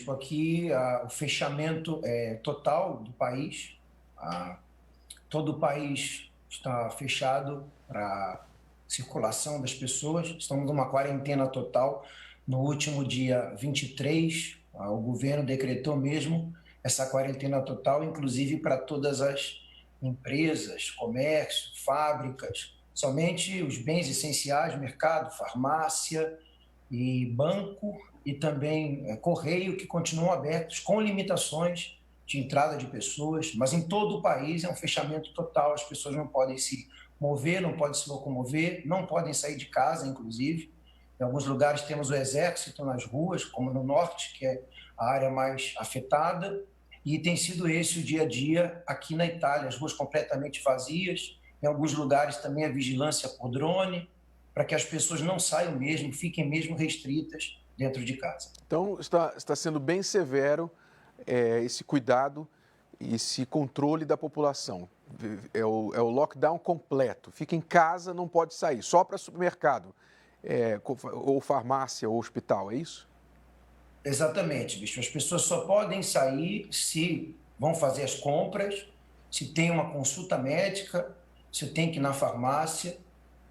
Aqui o fechamento é total do país. Ah, todo o país está fechado para circulação das pessoas. Estamos numa quarentena total. No último dia 23, o governo decretou mesmo essa quarentena total, inclusive para todas as empresas, comércio, fábricas. Somente os bens essenciais, mercado, farmácia e banco e também correio, que continuam abertos com limitações de entrada de pessoas, mas em todo o país é um fechamento total, as pessoas não podem se mover, não podem se locomover, não podem sair de casa, inclusive. Em alguns lugares temos o exército nas ruas, como no norte, que é a área mais afetada, e tem sido esse o dia a dia aqui na Itália, as ruas completamente vazias, em alguns lugares também a vigilância por drone, para que as pessoas não saiam mesmo, fiquem mesmo restritas dentro de casa. Então, está sendo bem severo esse cuidado e esse controle da população. É o lockdown completo. Fica em casa, não pode sair, só para supermercado, ou farmácia ou hospital, é isso? Exatamente, bicho. As pessoas só podem sair se vão fazer as compras, se tem uma consulta médica, se tem que ir na farmácia,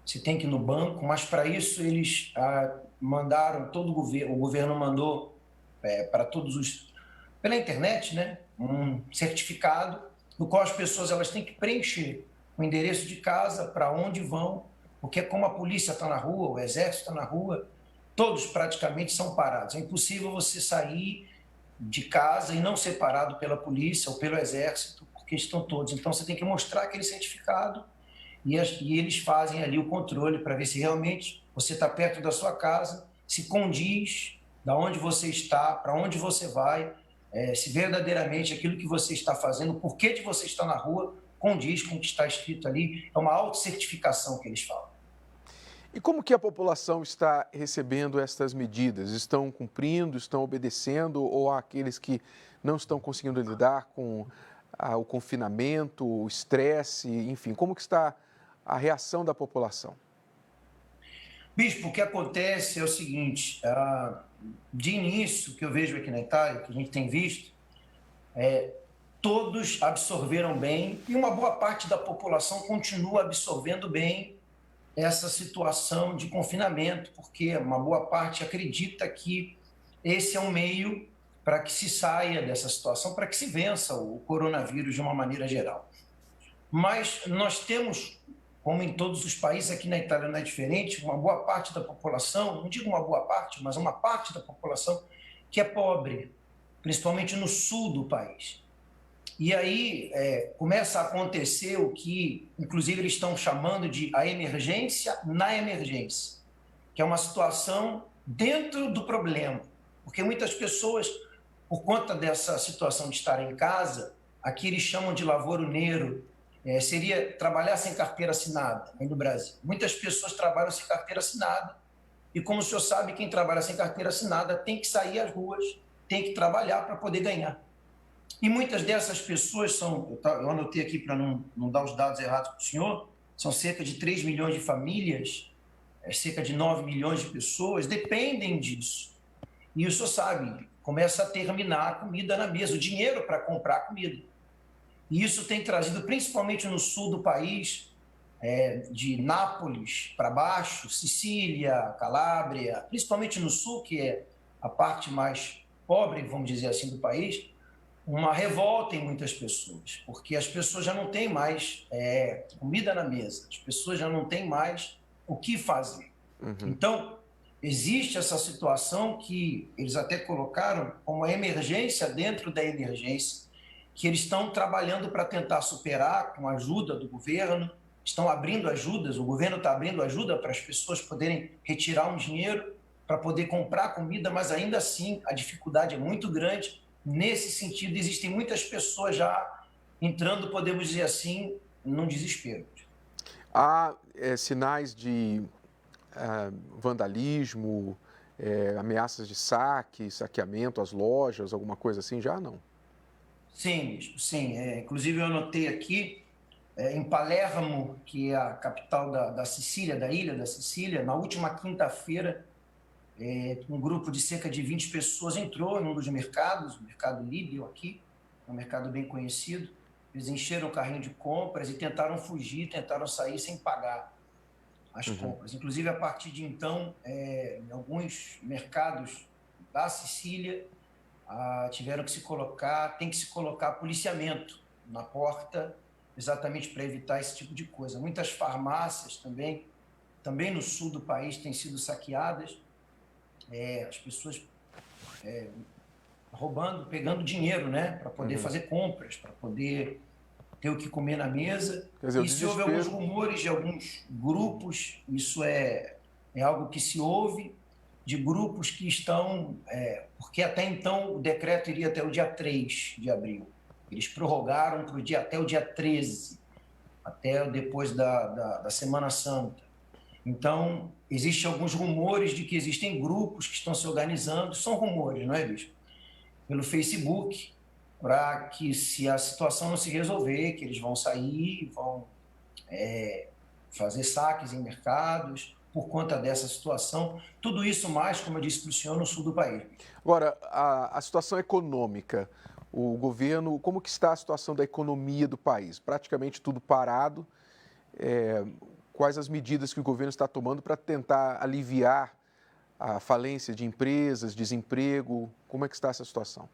se tem que ir no banco, mas para isso eles mandaram, o governo mandou para todos os, pela internet, né, um certificado no qual as pessoas elas têm que preencher o endereço de casa, para onde vão, porque como a polícia está na rua, o exército está na rua, todos praticamente são parados. É impossível você sair de casa e não ser parado pela polícia ou pelo exército, porque estão todos. Então você tem que mostrar aquele certificado e eles fazem ali o controle para ver se realmente você está perto da sua casa, se condiz da onde você está, para onde você vai, se verdadeiramente aquilo que você está fazendo, o porquê de você estar na rua, condiz com o que está escrito ali. É uma autocertificação que eles falam. E como que a população está recebendo estas medidas? Estão cumprindo, estão obedecendo, ou há aqueles que não estão conseguindo lidar com o confinamento, o estresse, enfim, como que está a reação da população? Bispo, o que acontece é o seguinte, de início, que eu vejo aqui na Itália, que a gente tem visto, todos absorveram bem e uma boa parte da população continua absorvendo bem essa situação de confinamento, porque uma boa parte acredita que esse é um meio para que se saia dessa situação, para que se vença o coronavírus de uma maneira geral. Mas nós temos, como em todos os países, aqui na Itália não é diferente, uma boa parte da população, não digo uma boa parte, mas uma parte da população que é pobre, principalmente no sul do país. E aí começa a acontecer o que, inclusive, eles estão chamando de a emergência na emergência, que é uma situação dentro do problema. Porque muitas pessoas, por conta dessa situação de estar em casa, aqui eles chamam de lavoro nero, seria trabalhar sem carteira assinada aí no Brasil. Muitas pessoas trabalham sem carteira assinada e, como o senhor sabe, quem trabalha sem carteira assinada tem que sair às ruas, tem que trabalhar para poder ganhar. E muitas dessas pessoas são, eu anotei aqui para não dar os dados errados para o senhor, são cerca de 3 milhões de famílias, cerca de 9 milhões de pessoas, dependem disso. E o senhor sabe, começa a terminar a comida na mesa, o dinheiro para comprar comida. E isso tem trazido, principalmente no sul do país, de Nápoles para baixo, Sicília, Calábria, principalmente no sul, que é a parte mais pobre, vamos dizer assim, do país, uma revolta em muitas pessoas, porque as pessoas já não têm mais comida na mesa, as pessoas já não têm mais o que fazer. Uhum. Então, existe essa situação que eles até colocaram como uma emergência dentro da emergência, que eles estão trabalhando para tentar superar com a ajuda do governo, estão abrindo ajudas, o governo está abrindo ajuda para as pessoas poderem retirar um dinheiro para poder comprar comida, mas ainda assim a dificuldade é muito grande. Nesse sentido, existem muitas pessoas já entrando, podemos dizer assim, num desespero. Há sinais de vandalismo, ameaças de saque, saqueamento às lojas, alguma coisa assim? Já não. Sim, sim. Inclusive, eu anotei aqui, em Palermo, que é a capital da Sicília, da ilha da Sicília, na última quinta-feira, Um grupo de cerca de 20 pessoas entrou em um dos mercados, o mercado Lidl aqui, um mercado bem conhecido. Eles encheram o carrinho de compras e tentaram fugir, tentaram sair sem pagar as compras. Inclusive, a partir de então, em alguns mercados da Sicília, tiveram que tem que se colocar policiamento na porta, exatamente para evitar esse tipo de coisa. Muitas farmácias também no sul do país, têm sido saqueadas, as pessoas roubando, pegando dinheiro, né, para poder fazer compras, para poder ter o que comer na mesa. Quer dizer, E se houve alguns rumores de alguns grupos, isso é algo que se ouve, de grupos que estão... porque até então o decreto iria até o dia 3 de abril. Eles prorrogaram até o dia 13, até depois da Semana Santa. Então, existem alguns rumores de que existem grupos que estão se organizando, são rumores, não é, Bispo? Pelo Facebook, para que, se a situação não se resolver, que eles vão sair, vão fazer saques em mercados por conta dessa situação. Tudo isso mais, como eu disse para o senhor, no sul do país. Agora, a situação econômica, o governo, como que está a situação da economia do país? Praticamente tudo parado. Quais as medidas que o governo está tomando para tentar aliviar a falência de empresas, desemprego? Como é que está essa situação?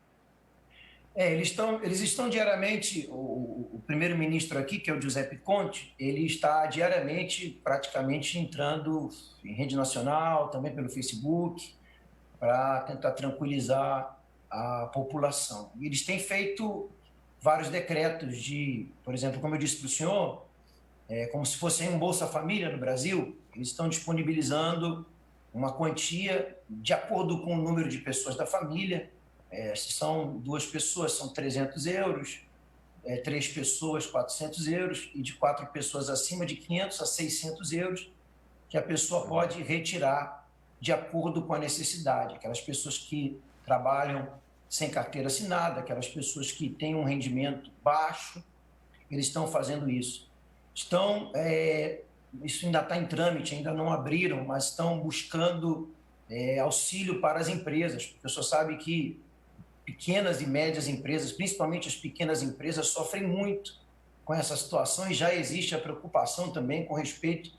Eles estão diariamente, o primeiro-ministro aqui, que é o Giuseppe Conte, ele está diariamente praticamente entrando em rede nacional, também pelo Facebook, para tentar tranquilizar a população. E eles têm feito vários decretos por exemplo, como eu disse para o senhor, como se fosse um Bolsa Família no Brasil, eles estão disponibilizando uma quantia de acordo com o número de pessoas da família. Se são 2 pessoas, são 300 euros, 3 pessoas, 400 euros, e de 4 pessoas acima, de 500 a 600 euros, que a pessoa pode retirar de acordo com a necessidade. Aquelas pessoas que trabalham sem carteira assinada, aquelas pessoas que têm um rendimento baixo, eles estão fazendo isso. Isso ainda está em trâmite, ainda não abriram, mas estão buscando auxílio para as empresas, porque o senhor sabe que pequenas e médias empresas, principalmente as pequenas empresas, sofrem muito com essa situação, e já existe a preocupação também com respeito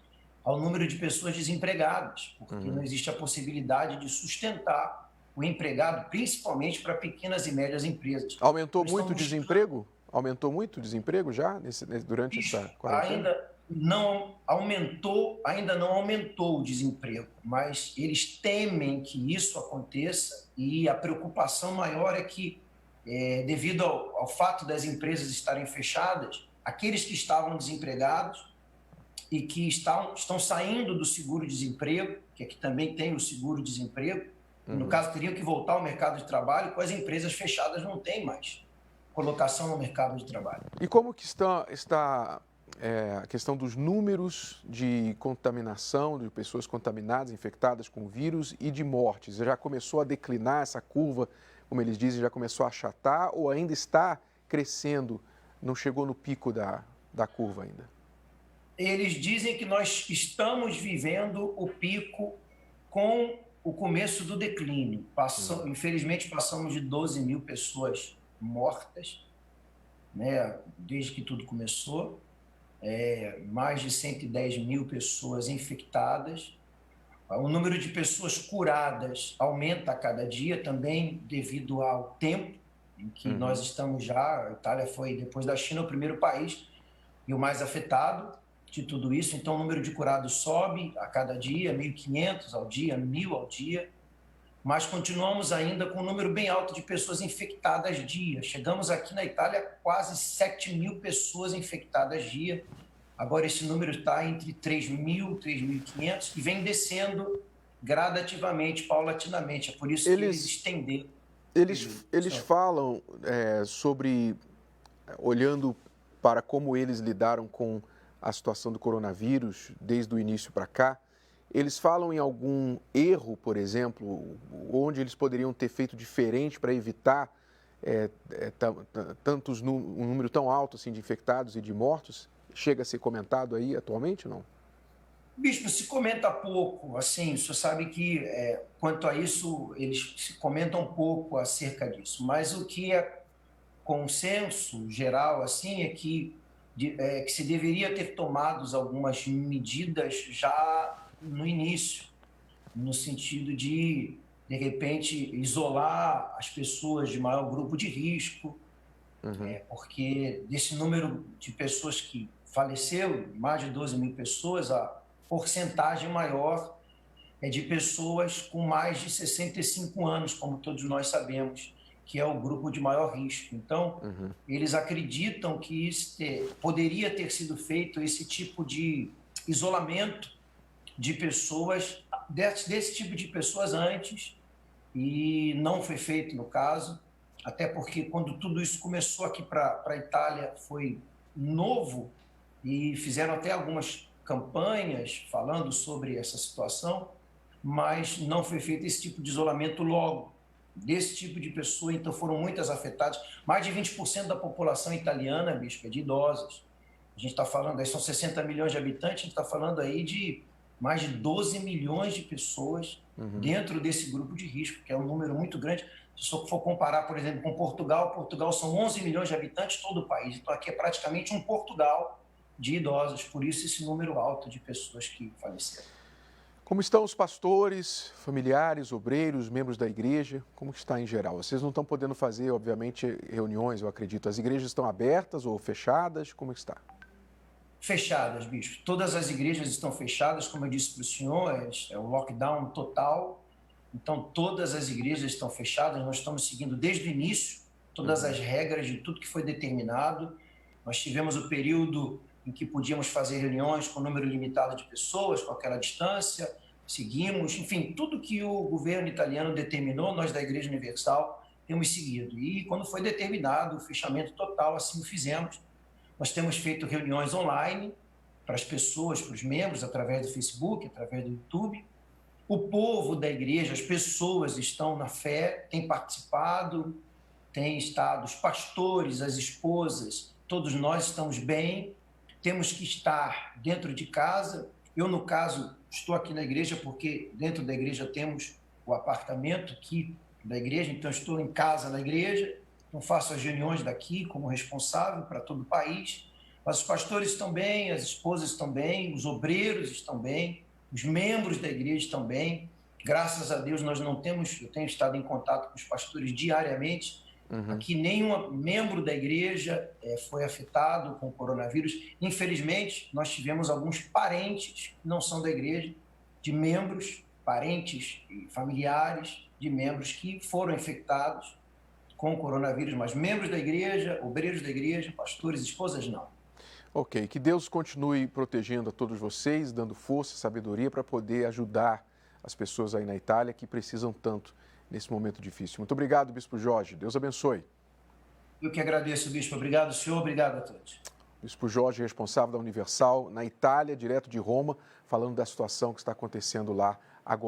ao número de pessoas desempregadas, porque não existe a possibilidade de sustentar o empregado, principalmente para pequenas e médias empresas. Aumentou muito o desemprego? Aumentou muito o desemprego já durante essa quarentena? Ainda não aumentou o desemprego, mas eles temem que isso aconteça, e a preocupação maior é que, devido ao fato das empresas estarem fechadas, aqueles que estavam desempregados e que estão saindo do seguro-desemprego, que aqui também tem o seguro-desemprego, no caso teriam que voltar ao mercado de trabalho, com as empresas fechadas não tem mais colocação no mercado de trabalho. E como que está a questão dos números de contaminação, de pessoas contaminadas, infectadas com o vírus e de mortes? Já começou a declinar essa curva, como eles dizem, já começou a achatar, ou ainda está crescendo, não chegou no pico da curva ainda? Eles dizem que nós estamos vivendo o pico com o começo do declínio. Infelizmente, passamos de 12 mil pessoas mortas, né, desde que tudo começou, mais de 110 mil pessoas infectadas. O número de pessoas curadas aumenta a cada dia, também devido ao tempo em que nós estamos já. A Itália foi, depois da China, o primeiro país e o mais afetado de tudo isso. Então, o número de curados sobe a cada dia, 1.500 ao dia, 1.000 ao dia, mas continuamos ainda com um número bem alto de pessoas infectadas dia. Chegamos aqui na Itália a quase 7 mil pessoas infectadas dia. Agora esse número está entre 3.000, 3.500 e vem descendo gradativamente, paulatinamente. É por isso que eles estenderam. Eles falam sobre, olhando para como eles lidaram com a situação do coronavírus desde o início para cá, eles falam em algum erro, por exemplo, onde eles poderiam ter feito diferente para evitar um número tão alto assim, de infectados e de mortos? Chega a ser comentado aí atualmente, não? Bispo, se comenta pouco, assim, o senhor sabe que quanto a isso, eles se comentam pouco acerca disso, mas o que é consenso geral, assim, é que se deveria ter tomado algumas medidas já no início, no sentido de repente, isolar as pessoas de maior grupo de risco, Uhum, porque desse número de pessoas que faleceu, mais de 12 mil pessoas, a porcentagem maior é de pessoas com mais de 65 anos, como todos nós sabemos, que é o grupo de maior risco. Então, uhum. eles acreditam que poderia ter sido feito esse tipo de isolamento de pessoas, desse tipo de pessoas antes, e não foi feito no caso, até porque quando tudo isso começou aqui para a Itália foi novo e fizeram até algumas campanhas falando sobre essa situação, mas não foi feito esse tipo de isolamento logo desse tipo de pessoa, então foram muitas afetadas. Mais de 20% da população italiana, bispo, é de idosos. A gente está falando, aí são 60 milhões de habitantes, a gente está falando aí de mais de 12 milhões de pessoas dentro desse grupo de risco, que é um número muito grande. Se for comparar, por exemplo, com Portugal, Portugal são 11 milhões de habitantes, todo o país. Então aqui é praticamente um Portugal de idosos, por isso esse número alto de pessoas que faleceram. Como estão os pastores, familiares, obreiros, membros da igreja? Como está em geral? Vocês não estão podendo fazer, obviamente, reuniões, eu acredito. As igrejas estão abertas ou fechadas? Como está? Fechadas, bicho. Todas as igrejas estão fechadas, como eu disse para o senhor, é um lockdown total. Então, todas as igrejas estão fechadas. Nós estamos seguindo desde o início todas Uhum, as regras de tudo que foi determinado. Nós tivemos o período em que podíamos fazer reuniões com número limitado de pessoas, com aquela distância. Seguimos, enfim, tudo que o governo italiano determinou, nós da Igreja Universal temos seguido. E quando foi determinado o fechamento total, assim o fizemos. Nós temos feito reuniões online para as pessoas, para os membros, através do Facebook, através do YouTube. O povo da igreja, as pessoas estão na fé, têm participado, têm estado, os pastores, as esposas, todos nós estamos bem. Temos que estar dentro de casa. Eu, no caso, estou aqui na igreja porque dentro da igreja temos o apartamento aqui da igreja, então estou em casa na igreja, não faço as reuniões daqui como responsável para todo o país, mas os pastores estão bem, as esposas estão bem, os obreiros estão bem, os membros da igreja estão bem. Graças a Deus nós não temos, eu tenho estado em contato com os pastores diariamente. uhum. Aqui nenhum membro da igreja foi afetado com o coronavírus. Infelizmente, nós tivemos alguns parentes que não são da igreja, de membros, parentes e familiares de membros que foram infectados com o coronavírus, mas membros da igreja, obreiros da igreja, pastores, esposas, não. Ok, que Deus continue protegendo a todos vocês, dando força e sabedoria para poder ajudar as pessoas aí na Itália que precisam tanto nesse momento difícil. Muito obrigado, Bispo Jorge. Deus abençoe. Eu que agradeço, bispo. Obrigado, senhor. Obrigado a todos. Bispo Jorge, responsável da Universal na Itália, direto de Roma, falando da situação que está acontecendo lá agora.